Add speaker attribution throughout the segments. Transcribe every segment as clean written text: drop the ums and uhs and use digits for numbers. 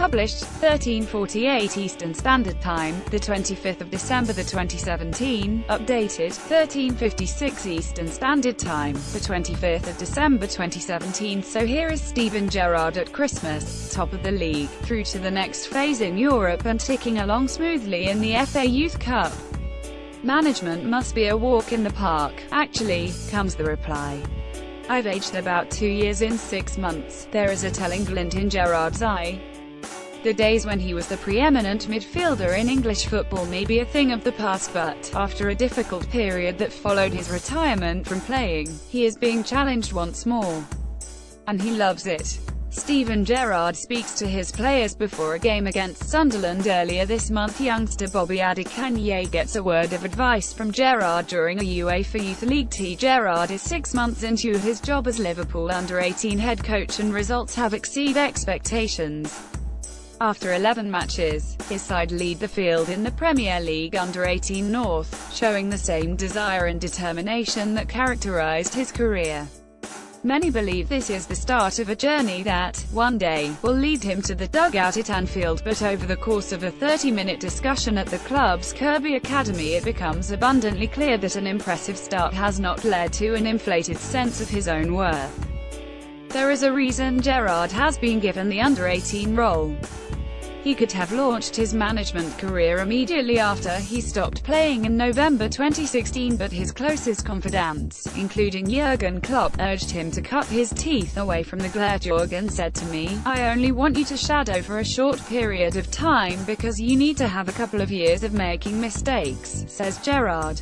Speaker 1: Published, 13:48 Eastern Standard Time, the 25th of December 2017. Updated, 13:56 Eastern Standard Time, the 25th of December 2017. So here is Steven Gerrard at Christmas, top of the league, through to the next phase in Europe and ticking along smoothly in the FA Youth Cup. Management must be a walk in the park, actually, comes the reply. I've aged about 2 years in 6 months. There is a telling glint in Gerrard's eye. The days when he was the preeminent midfielder in English football may be a thing of the past, but, after a difficult period that followed his retirement from playing, he is being challenged once more. And he loves it. Steven Gerrard speaks to his players before a game against Sunderland earlier this month. Youngster Bobby Adekanye gets a word of advice from Gerrard during a UEFA Youth League tea. Gerrard is 6 months into his job as Liverpool under-18 head coach and results have exceeded expectations. After 11 matches, his side lead the field in the Premier League under-18 North, showing the same desire and determination that characterised his career. Many believe this is the start of a journey that, one day, will lead him to the dugout at Anfield, but over the course of a 30-minute discussion at the club's Kirby Academy it becomes abundantly clear that an impressive start has not led to an inflated sense of his own worth. There is a reason Gerrard has been given the under-18 role. He could have launched his management career immediately after he stopped playing in November 2016, but his closest confidants, including Jurgen Klopp, urged him to cut his teeth away from the glare. Jurgen said to me, "I only want you to shadow for a short period of time because you need to have a couple of years of making mistakes," says Gerrard.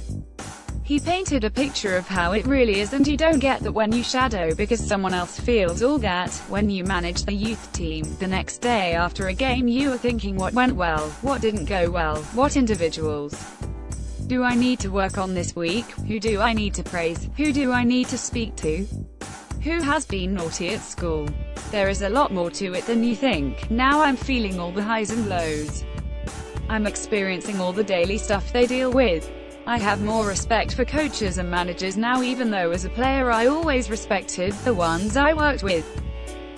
Speaker 1: He painted a picture of how it really is, and you don't get that when you shadow because someone else feels all that. When you manage the youth team, the next day after a game you are thinking what went well, what didn't go well, what individuals do I need to work on this week, who do I need to praise, who do I need to speak to, who has been naughty at school. There is a lot more to it than you think. Now I'm feeling all the highs and lows. I'm experiencing all the daily stuff they deal with. I have more respect for coaches and managers now, even though as a player I always respected the ones I worked with.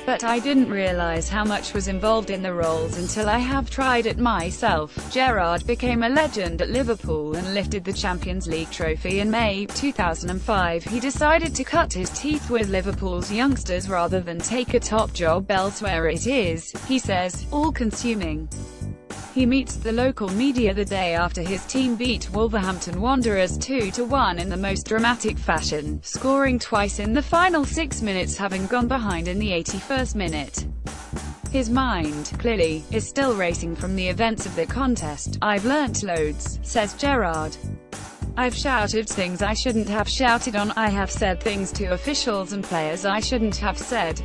Speaker 1: But I didn't realize how much was involved in the roles until I have tried it myself." Gerrard became a legend at Liverpool and lifted the Champions League trophy in May 2005. He decided to cut his teeth with Liverpool's youngsters rather than take a top job elsewhere. It is, he says, all-consuming. He meets the local media the day after his team beat Wolverhampton Wanderers 2-1 in the most dramatic fashion, scoring twice in the final 6 minutes, having gone behind in the 81st minute. His mind, clearly, is still racing from the events of the contest. "I've learnt loads," says Gerrard. "I've shouted things I shouldn't have shouted on. I have said things to officials and players I shouldn't have said.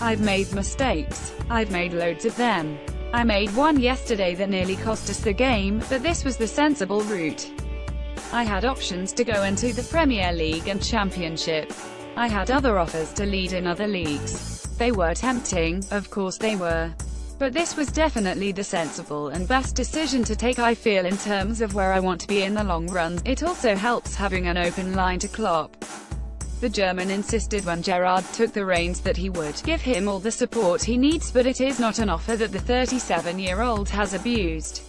Speaker 1: I've made mistakes. I've made loads of them. I made one yesterday that nearly cost us the game, but this was the sensible route. I had options to go into the Premier League and Championship. I had other offers to lead in other leagues. They were tempting, of course they were. But this was definitely the sensible and best decision to take, I feel, in terms of where I want to be in the long run." It also helps having an open line to Klopp. The German insisted when Gerrard took the reins that he would give him all the support he needs, but it is not an offer that the 37-year-old has abused.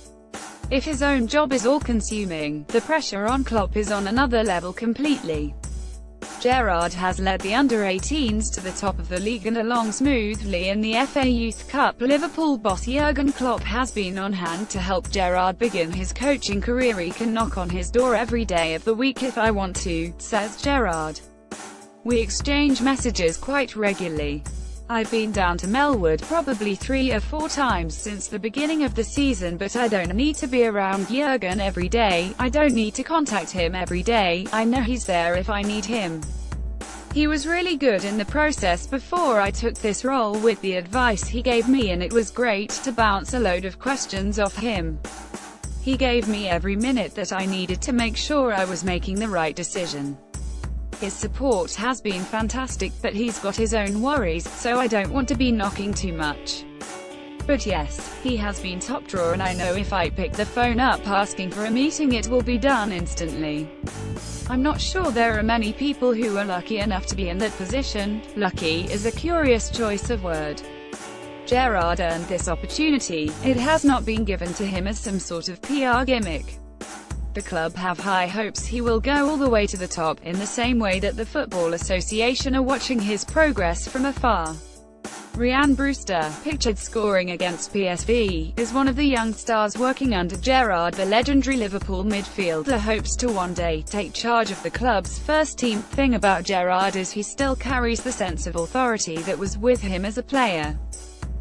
Speaker 1: If his own job is all-consuming, the pressure on Klopp is on another level completely. Gerrard has led the under-18s to the top of the league and along smoothly in the FA Youth Cup. Liverpool boss Jurgen Klopp has been on hand to help Gerrard begin his coaching career. "He can knock on his door every day of the week if I want to," says Gerrard. "We exchange messages quite regularly. I've been down to Melwood probably 3 or 4 times since the beginning of the season, but I don't need to be around Jurgen every day. I don't need to contact him every day. I know he's there if I need him. He was really good in the process before I took this role with the advice he gave me, and it was great to bounce a load of questions off him. He gave me every minute that I needed to make sure I was making the right decision. His support has been fantastic, but he's got his own worries, so I don't want to be knocking too much. But yes, he has been top drawer, and I know if I pick the phone up asking for a meeting it will be done instantly. I'm not sure there are many people who are lucky enough to be in that position. Lucky is a curious choice of word. Gerrard earned this opportunity. It has not been given to him as some sort of PR gimmick. The club have high hopes he will go all the way to the top, in the same way that the Football Association are watching his progress from afar. Ryan Brewster, pictured scoring against PSV, is one of the young stars working under Gerrard. The legendary Liverpool midfielder hopes to one day take charge of the club's first team. Thing about Gerrard is he still carries the sense of authority that was with him as a player.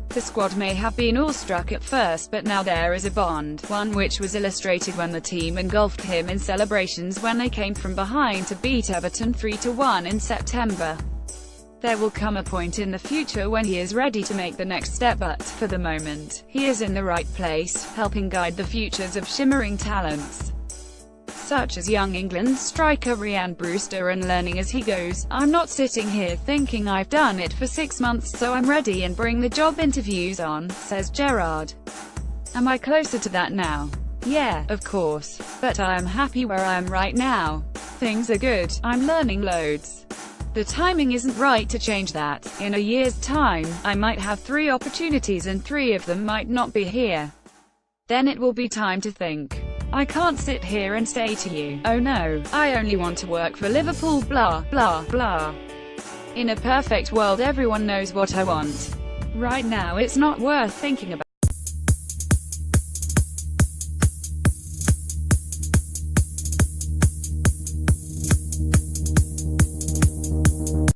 Speaker 1: The squad may have been awestruck at first, but now there is a bond, one which was illustrated when the team engulfed him in celebrations when they came from behind to beat Everton 3-1 in September. There will come a point in the future when he is ready to make the next step, but, for the moment, he is in the right place, helping guide the futures of shimmering talents, such as young England striker Ryan Brewster, and learning as he goes. "I'm not sitting here thinking I've done it for 6 months, so I'm ready and bring the job interviews on," says Gerrard. "Am I closer to that now? Yeah, of course. But I am happy where I am right now. Things are good, I'm learning loads. The timing isn't right to change that. In a year's time, I might have 3 opportunities and 3 of them might not be here. Then it will be time to think. I can't sit here and say to you, oh no, I only want to work for Liverpool, blah, blah, blah. In a perfect world everyone knows what I want. Right now it's not worth thinking about.